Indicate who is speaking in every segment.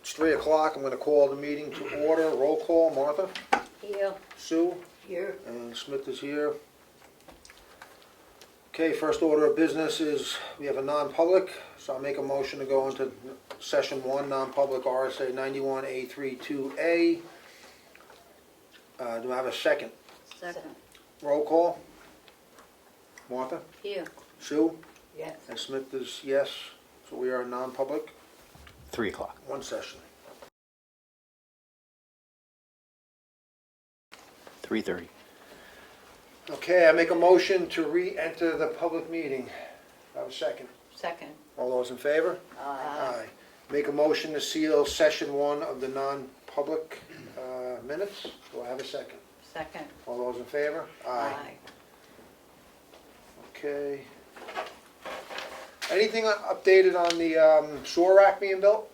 Speaker 1: It's 3 o'clock. I'm going to call the meeting to order. Roll call. Martha?
Speaker 2: Here.
Speaker 1: Sue?
Speaker 2: Here.
Speaker 1: And Smith is here. Okay, first order of business is we have a non-public, so I'll make a motion to go into session 1, non-public RSA 91A32A. Do I have a second?
Speaker 2: Second.
Speaker 1: Roll call. Martha?
Speaker 2: Here.
Speaker 1: Sue?
Speaker 2: Yes.
Speaker 1: And Smith is yes. So we are non-public.
Speaker 3: 3 o'clock.
Speaker 1: One session.
Speaker 3: 3:30.
Speaker 1: Okay, I make a motion to re-enter the public meeting. I have a second.
Speaker 2: Second.
Speaker 1: All those in favor?
Speaker 2: Aye.
Speaker 1: Make a motion to seal session 1 of the non-public minutes. Do I have a second?
Speaker 2: Second.
Speaker 1: All those in favor? Okay. Anything updated on the sewer rack being built?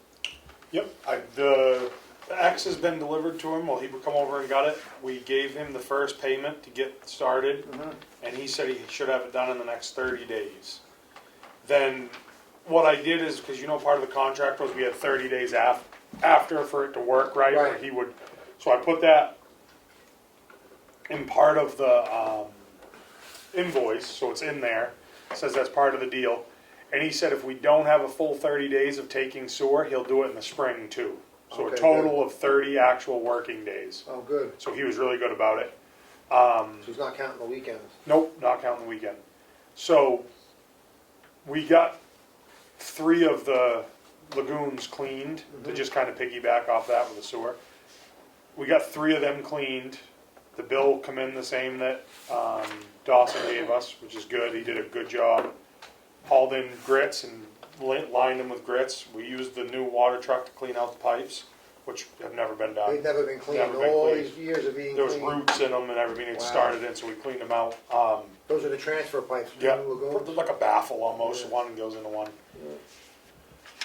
Speaker 4: Yep, the axe has been delivered to him. Well, he would come over and got it. We gave him the first payment to get started, and he said he should have it done in the next 30 days. Then what I did is, because part of the contract was we had 30 days after for it to work right.
Speaker 1: Right.
Speaker 4: He would, so I put that in part of the invoice, so it's in there. It says that's part of the deal. And he said if we don't have a full 30 days of taking sewer, he'll do it in the spring too. So
Speaker 1: Okay,
Speaker 4: a total of 30 actual working days.
Speaker 1: Oh, good.
Speaker 4: So he was really good about it.
Speaker 1: So he's not counting the weekends.
Speaker 4: Nope, not counting the weekend. So we got 3 of the lagoons cleaned to just kind of piggyback off that with the sewer. We got 3 of them cleaned. The bill come in the same that Dawson gave us, which is good. He did a good job. Hauled in grits and lined them with grits. We used the new water truck to clean out the pipes, which have never been done.
Speaker 1: They've never been cleaned.
Speaker 4: Never been
Speaker 1: All
Speaker 4: cleaned.
Speaker 1: these years of being
Speaker 4: There was
Speaker 1: cleaned.
Speaker 4: roots in them and everything had
Speaker 1: Wow.
Speaker 4: started in, so we cleaned them out.
Speaker 1: Those are the transfer pipes.
Speaker 4: Yeah,
Speaker 1: New lagoons.
Speaker 4: like a baffle almost.
Speaker 1: Yeah.
Speaker 4: One goes into one.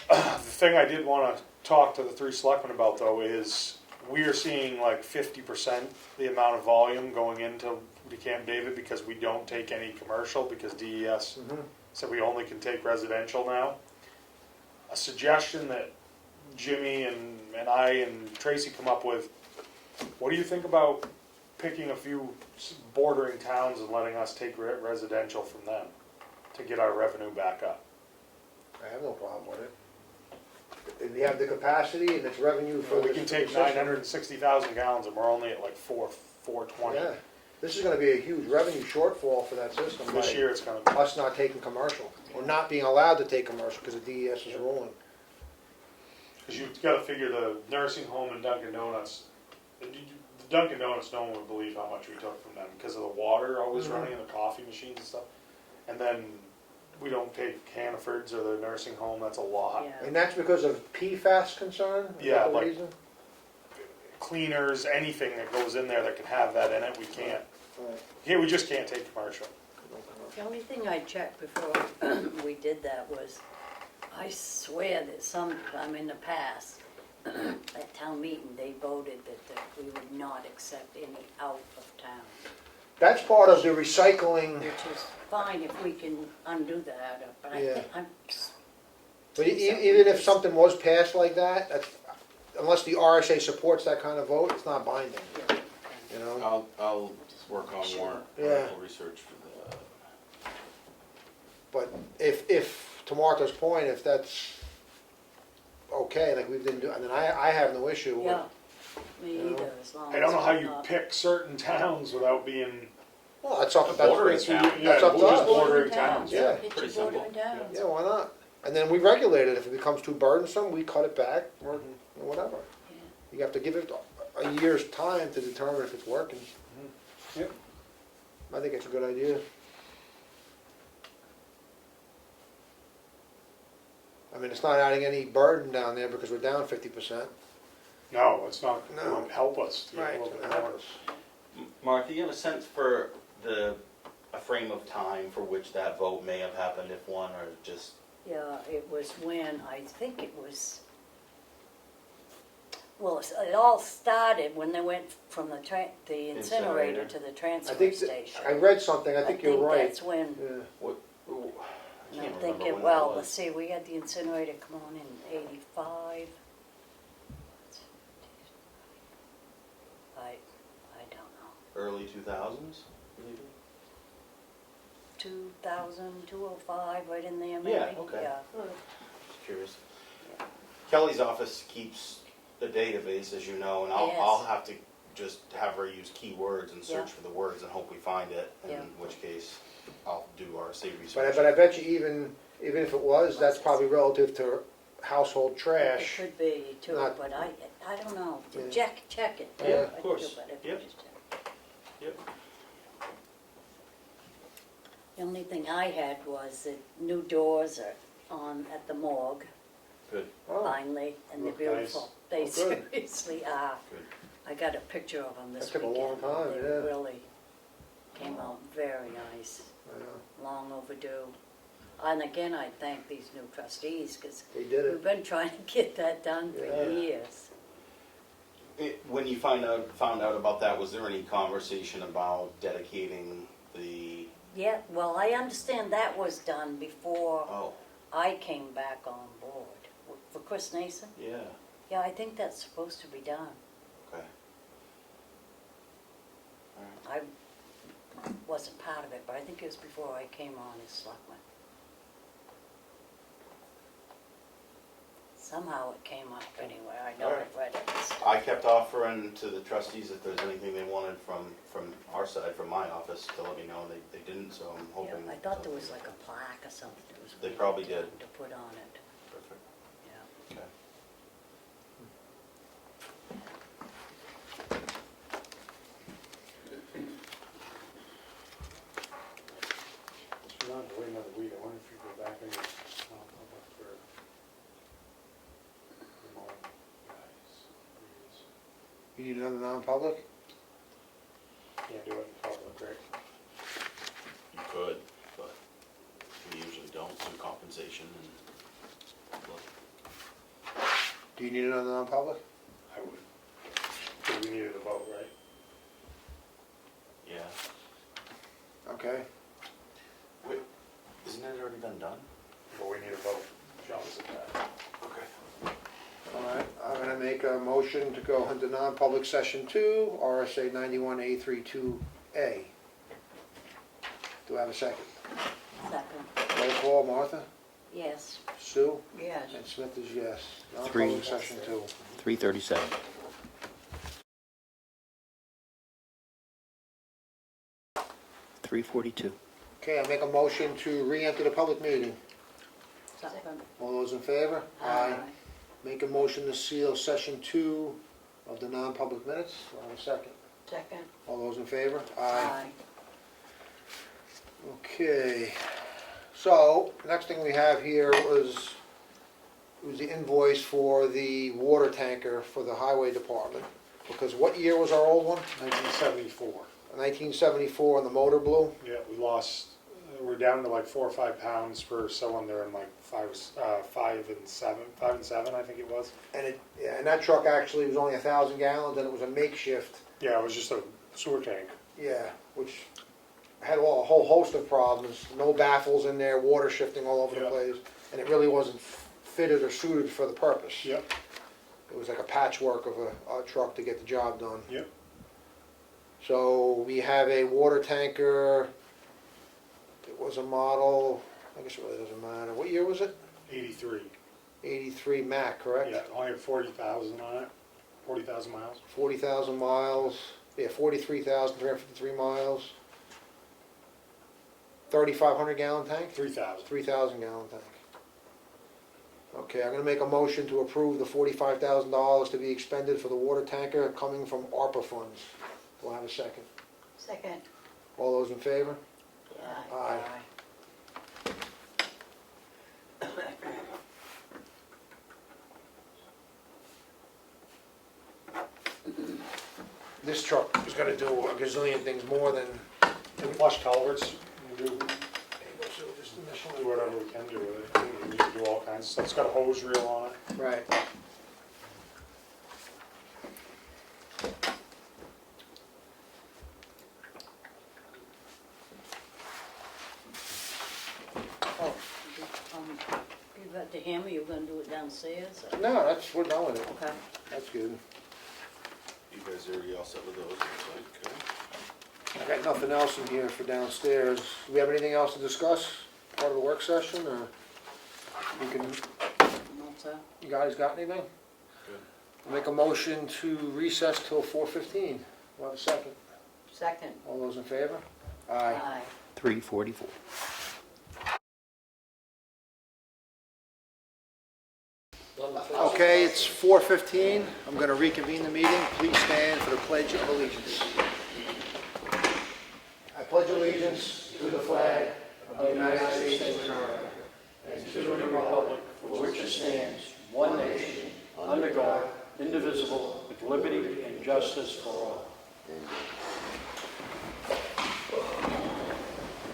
Speaker 4: The thing I did want to talk to the 3 selectmen about though is we are seeing like 50% the amount of volume going into Camp David because we don't take any commercial because DES said we only can take residential now. A suggestion that Jimmy and I and Tracy come up with, what do you think about picking a few bordering towns and letting us take residential from them to get our revenue back up?
Speaker 1: I have no problem with it. If you have the capacity and it's revenue for
Speaker 4: We
Speaker 1: this-
Speaker 4: can
Speaker 1: for
Speaker 4: take
Speaker 1: the system.
Speaker 4: 960,000 gallons and we're only at like 420.
Speaker 1: Yeah, this is gonna be a huge revenue shortfall for that system.
Speaker 4: This
Speaker 1: by
Speaker 4: year it's going to be.
Speaker 1: us not taking commercial, or not being allowed to take commercial because the DES is ruling.
Speaker 4: Because you've got to figure the nursing home and Dunkin' Donuts. The Dunkin' Donuts, no one would believe how much we took from them because of the water always running and the coffee machines and stuff. And then we don't take Hannaford's or the nursing home. That's a lot.
Speaker 2: Yeah.
Speaker 1: And that's because of PFAS concern? Is that
Speaker 4: Yeah,
Speaker 1: the
Speaker 4: like-
Speaker 1: reason?
Speaker 4: Cleaners, anything that goes in there that can have that in it, we can't.
Speaker 1: Right.
Speaker 4: Here, we just can't take commercial.
Speaker 2: The only thing I checked before we did that was, I swear that sometime in the past, at town meeting, they voted that we would not accept any out of town,
Speaker 1: That's part of the recycling,
Speaker 2: which is fine if we can undo that, but I
Speaker 1: Yeah.
Speaker 2: think,
Speaker 1: but even if something was passed like that, unless the RSA supports that kind of vote, it's not binding, you know?
Speaker 5: I'll work on warrant
Speaker 1: Yeah.
Speaker 5: article research for the.
Speaker 1: But if, to Martha's point, if that's okay, like we've been doing, then I have no issue with.
Speaker 2: yeah, me
Speaker 1: You know?
Speaker 2: either, as long as.
Speaker 4: I don't know how
Speaker 2: we're
Speaker 4: you
Speaker 2: not-
Speaker 4: pick certain towns without being.
Speaker 1: Well, that's up,
Speaker 5: Bordering
Speaker 1: that's,
Speaker 5: town.
Speaker 1: that's up to
Speaker 4: just
Speaker 1: us.
Speaker 4: bordering towns.
Speaker 1: Yeah.
Speaker 2: It's
Speaker 5: Pretty
Speaker 2: your bordering
Speaker 5: simple.
Speaker 2: towns.
Speaker 1: Yeah, why not? And then we regulate it. If it becomes too burdensome, we cut it back or whatever.
Speaker 2: Yeah.
Speaker 1: You have to give it a year's time to determine if it's working.
Speaker 4: Yep.
Speaker 1: I think it's a good idea. I mean, it's not adding any burden down there because we're down 50%.
Speaker 4: No, it's not
Speaker 1: No.
Speaker 4: going to help us. To get
Speaker 1: Right,
Speaker 4: a
Speaker 1: it's
Speaker 4: little
Speaker 1: gonna
Speaker 4: bit
Speaker 1: help
Speaker 4: more.
Speaker 1: us.
Speaker 5: Martha, you have a sense for a frame of time for which that vote may have happened, if one, or just?
Speaker 2: Yeah, it was when, I think it was, well, it all started when they went from the incinerator
Speaker 5: Incinerator.
Speaker 2: to the
Speaker 1: I
Speaker 2: transfer
Speaker 1: think,
Speaker 2: station.
Speaker 1: I read something, I think you're right.
Speaker 2: that's when,
Speaker 1: Yeah.
Speaker 5: What, I
Speaker 2: and
Speaker 5: can't
Speaker 2: I'm
Speaker 5: remember
Speaker 2: thinking,
Speaker 5: when
Speaker 2: well,
Speaker 5: that
Speaker 2: let's
Speaker 5: was.
Speaker 2: see, we had the incinerator come on in '85.
Speaker 5: 2000s, maybe?
Speaker 2: 2000, 205, right in there, maybe?
Speaker 5: Yeah, okay.
Speaker 2: Yeah.
Speaker 5: Just curious. Kelly's office keeps a database, as you know, and
Speaker 2: Yes.
Speaker 5: I'll have to just have her use keywords and
Speaker 2: Yeah.
Speaker 5: search for the words and hope we find it, in
Speaker 2: Yeah.
Speaker 5: which case I'll do RSA
Speaker 1: But
Speaker 5: research.
Speaker 1: I bet you even if it was, that's probably relative to household
Speaker 2: It
Speaker 1: trash.
Speaker 2: could be too,
Speaker 1: Not-
Speaker 2: but I don't know.
Speaker 1: Yeah.
Speaker 2: Check it.
Speaker 5: Yeah, of
Speaker 2: I'd
Speaker 5: course.
Speaker 2: do better if
Speaker 5: Yep.
Speaker 2: you just check.
Speaker 5: Yep.
Speaker 2: The only thing I had was that new doors are on at the morgue,
Speaker 5: Good,
Speaker 1: Oh,
Speaker 2: finally, and they're
Speaker 4: Look nice.
Speaker 2: beautiful. They
Speaker 1: Oh, good.
Speaker 2: seriously are.
Speaker 5: good.
Speaker 2: I got a picture of them this
Speaker 1: That took a
Speaker 2: weekend.
Speaker 1: long time,
Speaker 2: They
Speaker 1: yeah.
Speaker 2: really came out very nice,
Speaker 1: yeah,
Speaker 2: long overdue. And again, I thank these new trustees, because
Speaker 1: they did
Speaker 2: we've
Speaker 1: it.
Speaker 2: been trying to get that done for
Speaker 1: Yeah.
Speaker 2: years.
Speaker 5: When you found out about that, was there any conversation about dedicating the,
Speaker 2: Yeah, well, I understand that was done before
Speaker 5: oh,
Speaker 2: I came back on board. For Chris Nason?
Speaker 5: yeah,
Speaker 2: Yeah, I think that's supposed to be done.
Speaker 5: okay. All right.
Speaker 2: I wasn't part of it, but I think it was before I came on as selectman. Somehow it came up anyway, I know
Speaker 5: Alright.
Speaker 2: I've read it. and stuff.
Speaker 5: I kept offering to the trustees if there's anything they wanted from our side, from my office, to let me know, and they didn't, so I'm
Speaker 2: Yeah,
Speaker 5: hoping.
Speaker 2: I thought there was like a plaque or something that was.
Speaker 5: They probably
Speaker 2: to-
Speaker 5: did.
Speaker 2: To put on it,
Speaker 5: Perfect,
Speaker 2: yeah.
Speaker 5: okay.
Speaker 4: So we're not to wait another week, I wonder if you go back and, non-public for the mowing guys.
Speaker 1: You need another non-public?
Speaker 4: Can't do it in public, right?
Speaker 5: You could, but we usually don't, through compensation and, look,
Speaker 1: Do you need another non-public?
Speaker 4: I would. Because we needed a vote, right?
Speaker 5: yeah.
Speaker 1: Okay.
Speaker 5: Wait, isn't it already been done?
Speaker 4: But we need a vote. John said that.
Speaker 5: Okay.
Speaker 1: All right, I'm gonna make a motion to go into non-public session 2, RSA 91A32A. Do I have a second?
Speaker 2: Second,
Speaker 1: Roll call, Martha,
Speaker 2: yes.
Speaker 1: Sue,
Speaker 2: Yes.
Speaker 1: and Smith is yes.
Speaker 3: Three.
Speaker 1: Non-public session 2.
Speaker 3: 3:37. $3:42.
Speaker 1: Okay, I make a motion to re-enter the public meeting.
Speaker 2: Second.
Speaker 1: All those in favor? Make a motion to seal session 2 of the non-public minutes. Do I have a second?
Speaker 2: Second.
Speaker 1: All those in favor?
Speaker 2: Aye.
Speaker 1: Okay, so, next thing we have here was the invoice for the water tanker for the highway department. Because what year was our old one?
Speaker 4: 1974.
Speaker 1: 1974, and the motor blew?
Speaker 4: Yeah, we lost, we're down to like 4 or 5 pounds per cylinder and like 5 and 7, I think it was.
Speaker 1: And and that truck actually was only 1,000 gallons, and it was a makeshift,
Speaker 4: Yeah, it was just a sewer tank.
Speaker 1: yeah, which had a whole host of problems. No baffles in there, water shifting all over the
Speaker 4: Yeah.
Speaker 1: place, and it really wasn't fitted or suited for the purpose.
Speaker 4: Yep,
Speaker 1: It was like a patchwork of a truck to get the job done.
Speaker 4: yep.
Speaker 1: So we have a water tanker. It was a model, I guess it really doesn't matter. What year was it?
Speaker 4: 83.
Speaker 1: 83 Mac, correct?
Speaker 4: Yeah, only had 40,000 on it, 40,000 miles.
Speaker 1: 40,000 miles, yeah, 43,353 miles. 3,500 gallon tank?
Speaker 4: 3,000.
Speaker 1: 3,000 gallon tank. Okay, I'm gonna make a motion to approve the $45,000 to be expended for the water tanker coming from ARPA funds. Do I have a second?
Speaker 2: Second.
Speaker 1: All those in favor? Aye. This truck is gonna do a gazillion things more than.
Speaker 4: And flush culverts, we do
Speaker 1: Just initially.
Speaker 4: do whatever we can do with it. We can do all kinds of stuff. It's got a hose reel on it.
Speaker 1: Right.
Speaker 2: Oh, give that to him, or you gonna do it downstairs? or-
Speaker 1: No, we're done with it.
Speaker 2: Okay.
Speaker 1: That's good.
Speaker 5: You guys are already all set with those, looks like, okay?
Speaker 1: I got nothing else in here for downstairs. Do we have anything else to discuss, part of the work session, or we can,
Speaker 2: What's that?
Speaker 1: you guys got anything? Make a motion to recess till 4:15. We'll have a second.
Speaker 2: Second.
Speaker 1: All those in favor? Aye.
Speaker 2: Aye.
Speaker 3: 3:44.
Speaker 1: Okay, it's 4:15. I'm going to reconvene the meeting. Please stand for the Pledge of Allegiance. I pledge allegiance to the flag of the United States of America and to the republic for which it stands, one nation, under God, indivisible, with liberty and justice for all.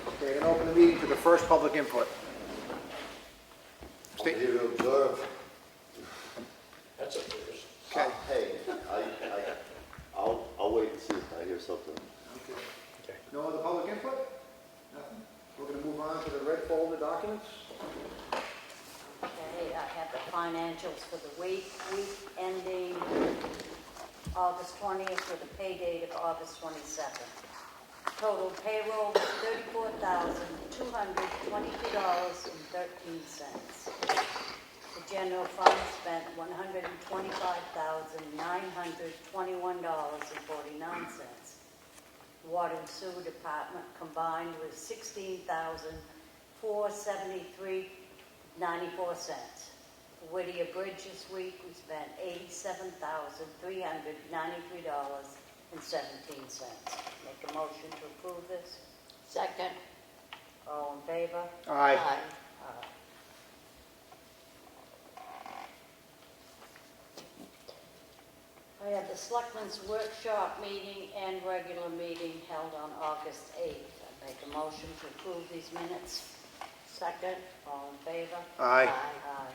Speaker 1: Okay, I'm going to open the meeting to the first public input.
Speaker 6: I'm here to observe.
Speaker 1: That's a first. Okay.
Speaker 6: Hey, I'll wait and see if I hear something.
Speaker 1: Okay. No other public input? Nothing? We're going to move on to the red folder documents.
Speaker 2: Okay, I have the financials for the week ending August 20th with a pay date of August 22nd. Total payroll was $34,222.13. The general fund spent $125,921.49. Water and sewer department combined was $16,473.94. Whittier Bridge this week, we spent $87,393.17. Make a motion to approve this. Second. All in favor?
Speaker 1: Aye. I had the Selectmen's workshop meeting and regular meeting held on August 8th. I make a motion to approve these minutes. Second. All in favor?
Speaker 3: Aye.
Speaker 2: Aye.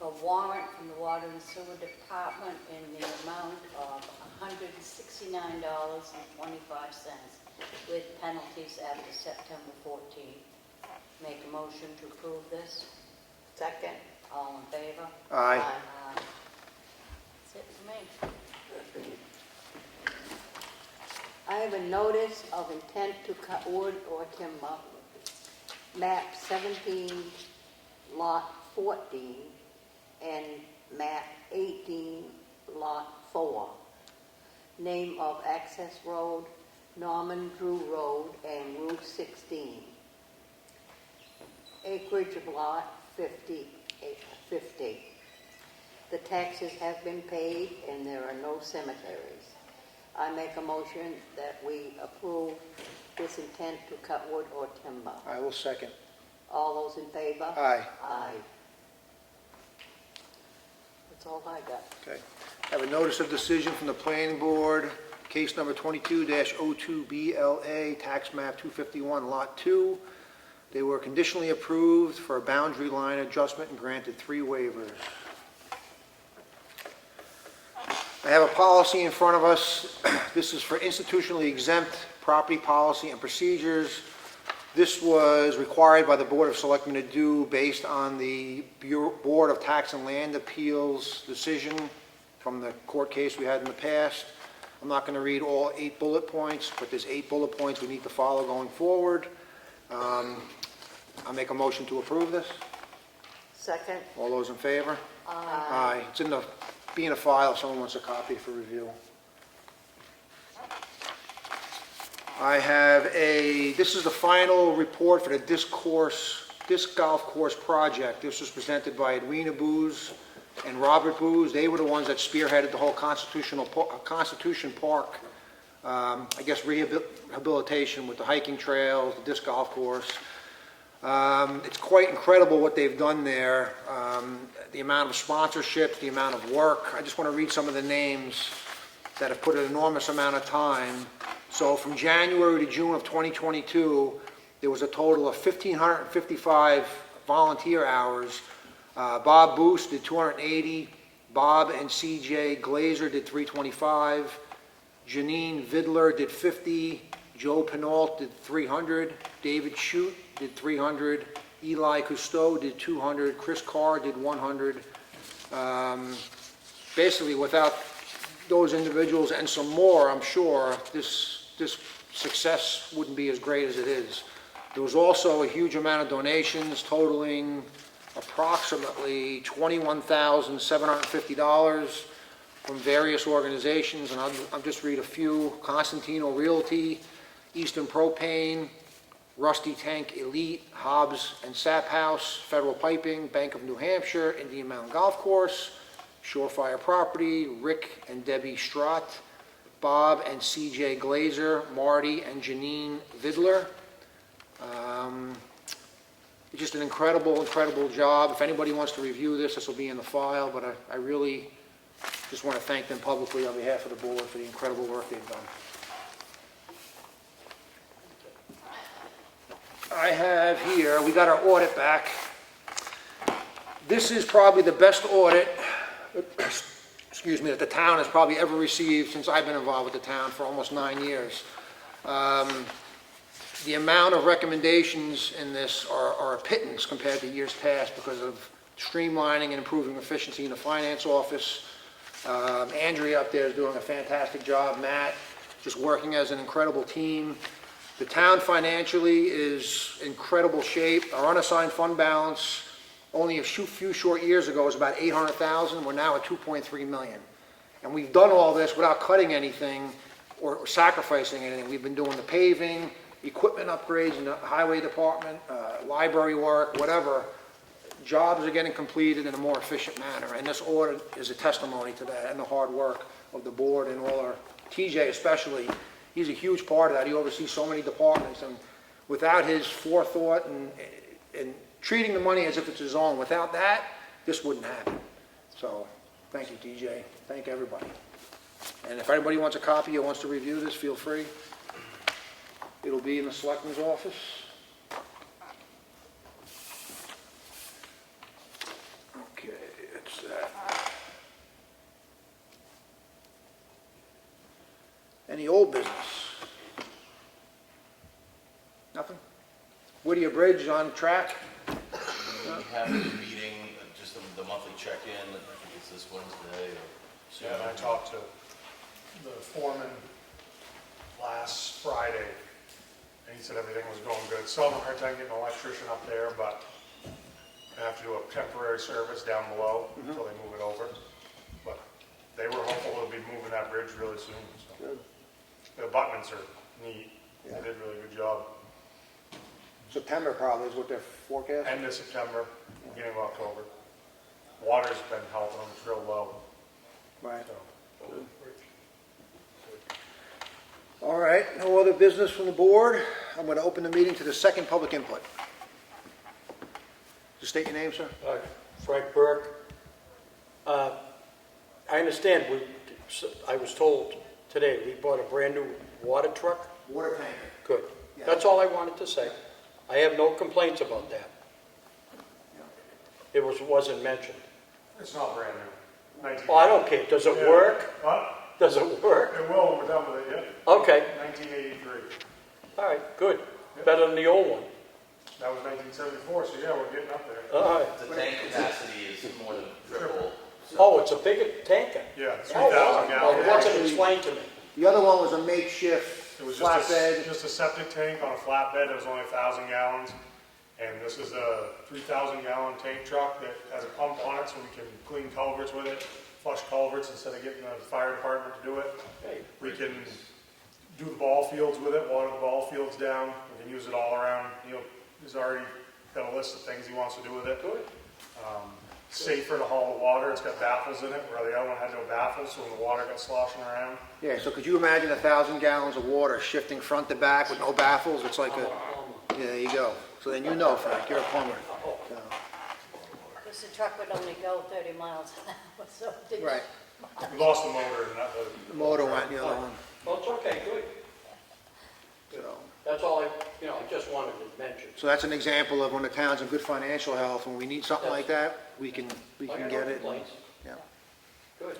Speaker 2: A warrant from the Water and Sewer Department in the amount of $169.25 with penalties after September 14th. Make a motion to approve this. Second. All in favor?
Speaker 3: Aye.
Speaker 2: Aye. That's it for me.
Speaker 7: I have a notice of intent to cut wood or timber, map 17, lot 14, and map 18, lot 4. Name of access road, Norman Drew Road and Route 16. Acreage of lot 50. The taxes have been paid and there are no cemeteries. I make a motion that we approve this intent to cut wood or timber.
Speaker 1: I will second.
Speaker 7: All those in favor?
Speaker 1: Aye.
Speaker 7: Aye. That's all I got.
Speaker 1: Okay. I have a notice of decision from the planning board, case number 22-02BLA, tax map 251, lot 2. They were conditionally approved for a boundary line adjustment and granted 3 waivers. I have a policy in front of us. This is for institutionally exempt property policy and procedures. This was required by the Board of Selectmen to do based on the Board of Tax and Land Appeals decision from the court case we had in the past. I'm not going to read all 8 bullet points, but there's 8 bullet points we need to follow going forward. I'll make a motion to approve this.
Speaker 7: Second?
Speaker 1: All those in favor?
Speaker 7: Aye.
Speaker 1: Aye. It's in the, be in a file if someone wants a copy for review. I have this is the final report for the disc golf course project. This was presented by Edwina Booz and Robert Booz. They were the ones that spearheaded the whole Constitution Park, I guess, rehabilitation with the hiking trails, the disc golf course. It's quite incredible what they've done there, the amount of sponsorships, the amount of work. I just want to read some of the names that have put an enormous amount of time. So from January to June of 2022, there was a total of 1,555 volunteer hours. Bob Boos did 280, Bob and CJ Glazer did 325, Janine Vidler did 50, Joe Pinault did 300, David Shute did 300, Eli Cousteau did 200, Chris Carr did 100. Basically, without those individuals and some more, I'm sure, this success wouldn't be as great as it is. There was also a huge amount of donations totaling approximately $21,750 from various organizations, and I'll just read a few. Constantino Realty, Eastern Propane, Rusty Tank Elite, Hobbs and Sap House, Federal Piping, Bank of New Hampshire, Indian Mountain Golf Course, Shorefire Property, Rick and Debbie Strott, Bob and CJ Glazer, Marty and Janine Vidler. Just an incredible, incredible job. If anybody wants to review this, this will be in the file, but I really just want to thank them publicly on behalf of the board for the incredible work they've done. I have here, we got our audit back. This is probably the best audit, excuse me, that the town has probably ever received since I've been involved with the town for almost 9 years. The amount of recommendations in this are a pittance compared to years past because of streamlining and improving efficiency in the finance office. Andrea up there is doing a fantastic job. Matt, just working as an incredible team. The town financially is in incredible shape. Our unassigned fund balance only a few short years ago was about $800,000. We're now at $2.3 million. And we've done all this without cutting anything or sacrificing anything. We've been doing the paving, equipment upgrades in the highway department, library work, whatever. Jobs are getting completed in a more efficient manner, and this audit is a testimony to that and the hard work of the board and all our, TJ especially, he's a huge part of that. He oversees so many departments, and without his forethought and treating the money as if it's his own, without that, this wouldn't happen. So, thank you, TJ. Thank everybody. And if anybody wants a copy or wants to review this, feel free. It'll be in the Selectmen's office. Okay, it's that. Any old business? Nothing? Whittier Bridge on track?
Speaker 8: We have a meeting, just the monthly check-in, I think it's this Wednesday or soon.
Speaker 4: Yeah, and I talked to the foreman last Friday, and he said everything was going good. Still having a hard time getting an electrician up there, but I have to do a temporary service down below until they move it over. But they were hopeful they'll be moving that bridge really soon. So.
Speaker 1: Good.
Speaker 4: The abutments are neat.
Speaker 1: Yeah.
Speaker 4: They did a really good job.
Speaker 1: September probably is what they're forecasting.
Speaker 4: End of September, beginning of October. Water's been helping them, it's real low.
Speaker 1: Right.
Speaker 4: So.
Speaker 1: All right, no other business from the board. I'm going to open the meeting to the second public input. Just state your name, sir.
Speaker 9: Frank Burke. I understand, I was told today, we bought a brand-new water truck.
Speaker 1: Water tanker.
Speaker 9: Good.
Speaker 1: Yeah.
Speaker 9: That's all I wanted to say. I have no complaints about that. It wasn't mentioned.
Speaker 4: It's not brand new.
Speaker 9: Oh, I don't care. Does it work?
Speaker 4: What?
Speaker 9: Does it work?
Speaker 4: It will when we're done with it, yeah.
Speaker 9: Okay.
Speaker 4: 1983.
Speaker 9: All right, good. Better than the old one.
Speaker 4: That was 1974, so yeah, we're getting up there.
Speaker 9: All right.
Speaker 5: The tank capacity is more than triple.
Speaker 9: Oh, it's a bigger tanker.
Speaker 4: Yeah,
Speaker 9: Oh,
Speaker 4: 3,000
Speaker 9: wow.
Speaker 4: gallons.
Speaker 9: Well, what's it explain to me?
Speaker 1: The other one was a makeshift
Speaker 4: It was just
Speaker 1: flatbed.
Speaker 4: just a septic tank on a flatbed. It was only 1,000 gallons. And this is a 3,000 gallon tank truck that has a pump on it so we can clean culverts with it, flush culverts instead of getting the fire department to do it.
Speaker 9: Hey,
Speaker 4: We can do the ball fields with it, water the ball fields down. We can use it all around. He's already got a list of things he wants to do with it.
Speaker 9: good.
Speaker 4: Safer to haul the water. It's got baffles in it, where the other one had no baffles, so when the water got sloshing around.
Speaker 1: Yeah, so could you imagine 1,000 gallons of water shifting front to back with no baffles? It's like a, yeah, there you go. So then you know, Frank, you're a plumber. So,
Speaker 2: Because the truck would only go 30 miles an hour, so it didn't.
Speaker 1: right,
Speaker 4: We lost the motor and
Speaker 1: the motor went in the other one.
Speaker 9: Well, it's okay, good.
Speaker 1: So.
Speaker 9: That's all I just wanted to mention.
Speaker 1: So that's an example of when the town's in good financial health, when we need something like that, we can
Speaker 9: I got no
Speaker 1: get it.
Speaker 9: complaints.
Speaker 1: Yeah,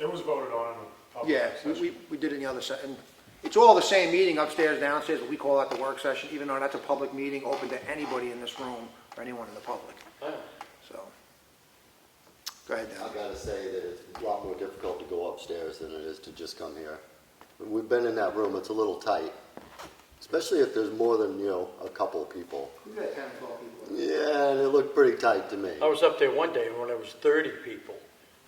Speaker 4: it was voted on in the public
Speaker 1: yeah,
Speaker 4: session.
Speaker 1: we did it in the other session. It's all the same meeting upstairs, downstairs, but we call that the work session, even though that's a public meeting open to anybody in this room or anyone in the public,
Speaker 9: I know.
Speaker 1: so. Go ahead,
Speaker 6: I
Speaker 1: Dan.
Speaker 6: gotta say that it's a lot more difficult to go upstairs than it is to just come here. We've been in that room, it's a little tight, especially if there's more than, a couple of people.
Speaker 1: We've got 10, 12 people.
Speaker 6: Yeah, and it looked pretty tight to me.
Speaker 9: I was up there one day when there was 30 people.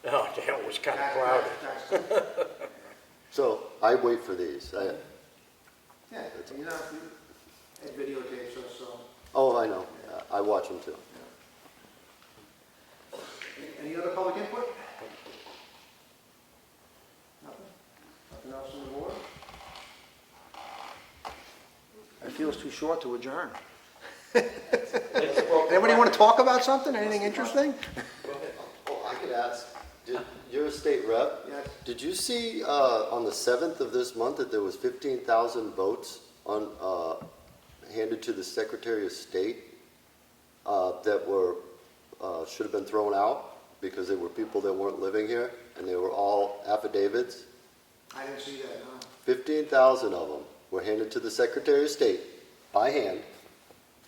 Speaker 9: Oh, damn, it was kind of crowded.
Speaker 6: So I wait for these.
Speaker 1: Yeah, you know, it videotapes us, so.
Speaker 6: Oh, I know. I watch them too.
Speaker 1: Any other public input? Nothing? Nothing else on the board? It feels too short to adjourn. Anybody want to talk about something? Anything interesting?
Speaker 6: Oh, I could ask, you're a state rep?
Speaker 1: Yes.
Speaker 6: Did you see on the 7th of this month that there was 15,000 votes handed to the Secretary of State that were should have been thrown out because they were people that weren't living here, and they were all affidavits?
Speaker 1: I didn't see that, no.
Speaker 6: 15,000 of them were handed to the Secretary of State by hand,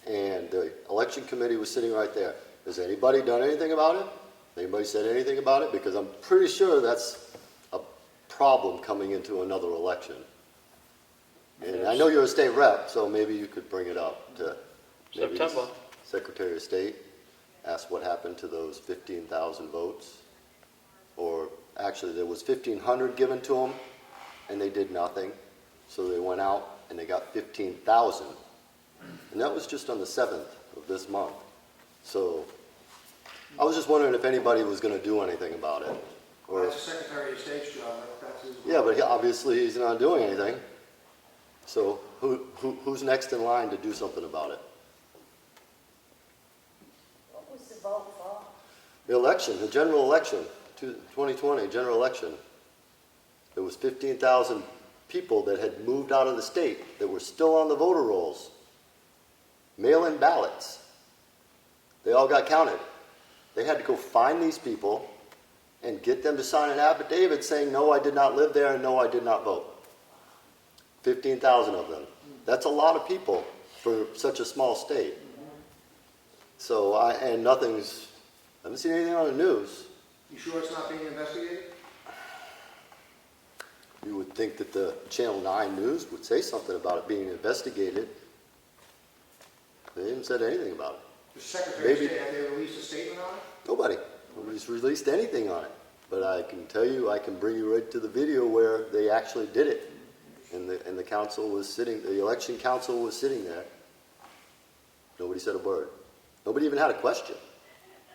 Speaker 6: and the election committee was sitting right there. Has anybody done anything about it? Anybody said anything about it? Because I'm pretty sure that's a problem coming into another election. And I know you're a state rep, so maybe you could bring it up to maybe the
Speaker 9: September.
Speaker 6: Secretary of State, ask what happened to those 15,000 votes. Or actually, there was 1,500 given to them, and they did nothing. So they went out and they got 15,000. And that was just on the 7th of this month. So I was just wondering if anybody was going to do anything about it. Or,
Speaker 1: That's the Secretary of State's job, that's his.
Speaker 6: yeah, but obviously he's not doing anything. So who's next in line to do something about it?
Speaker 2: What was the vote for?
Speaker 6: The election, the general election, 2020 general election. There was 15,000 people that had moved out of the state that were still on the voter rolls. Mail-in ballots. They all got counted. They had to go find these people and get them to sign an affidavit saying, no, I did not live there, and no, I did not vote. 15,000 of them. That's a lot of people for such a small state. So, I haven't seen anything on the news.
Speaker 1: You sure it's not being investigated?
Speaker 6: You would think that the Channel 9 News would say something about it being investigated. They didn't say anything about it.
Speaker 1: The Secretary of
Speaker 6: Maybe.
Speaker 1: State, have they released a statement on it?
Speaker 6: Nobody's released anything on it. But I can tell you, I can bring you right to the video where they actually did it. And the council was sitting, the election council was sitting there. Nobody said a word. Nobody even had a question.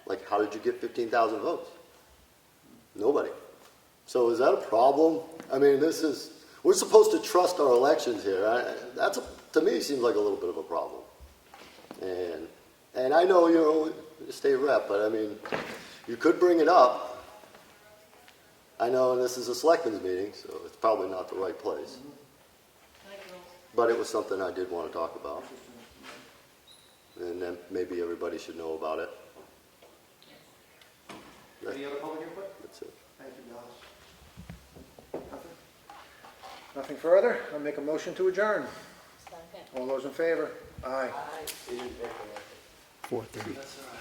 Speaker 6: Like, how did you get 15,000 votes? Nobody. So is that a problem? I mean, we're supposed to trust our elections here. To me, seems like a little bit of a problem. And I know you're only a state rep, but I mean, you could bring it up. I know this is a selectmen's meeting, so it's probably not the right place. But it was something I did want to talk about. And then maybe everybody should know about it.
Speaker 1: Any other public input?
Speaker 6: That's it.
Speaker 1: Thank you, Dallas. Nothing? Nothing further? I'll make a motion to adjourn.
Speaker 2: Second.
Speaker 1: All those in favor? Aye.
Speaker 3: 4:30.
Speaker 1: That's all right.